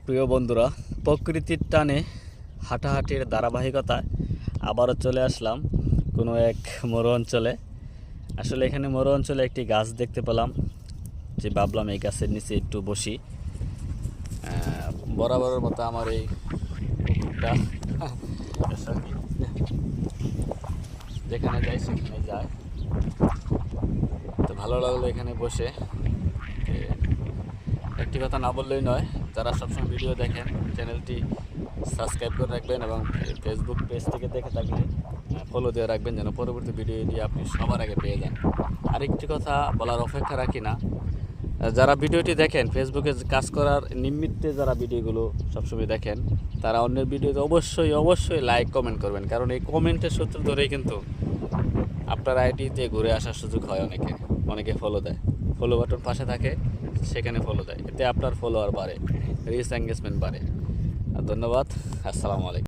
প্রিয় বন্ধুরা, প্রকৃতির টানে হাঁটাহাঁটির ধারাবাহিকতায় আবারও চলে আসলাম কোনো এক মরু অঞ্চলে। আসলে এখানে মরু অঞ্চলে একটি গাছ দেখতে পেলাম, যে ভাবলাম এই গাছের নিচে একটু বসি। বরাবরের মতো আমার এই পুকুরটা যেখানে যাই সেখানে যায়, তো ভালো লাগলো এখানে বসে। একটি কথা না বললেই নয়, যারা সবসময় ভিডিও দেখেন চ্যানেলটি সাবস্ক্রাইব করে রাখবেন এবং ফেসবুক পেজ থেকে দেখে থাকলে ফলো দিয়ে রাখবেন, যেন পরবর্তী ভিডিওটি আপনি সবার আগে পেয়ে যান। আরেকটি কথা বলার অপেক্ষা রাখি না, যারা ভিডিওটি দেখেন ফেসবুকে কাজ করার নিমিত্তে, যারা ভিডিওগুলো সবসময় দেখেন, তারা অন্যের ভিডিওতে অবশ্যই লাইক কমেন্ট করবেন, কারণ এই কমেন্টের সূত্র ধরেই কিন্তু আপনার আইডিতে ঘুরে আসার সুযোগ হয়। অনেকে ফলো দেয়, ফলো বাটন পাশে থাকে, সেখানে ফলো দেয়, এতে আপনার ফলোয়ার বাড়ে, রিচ এঙ্গেজমেন্ট বাড়ে। ধন্যবাদ, আসসালামু আলাইকুম।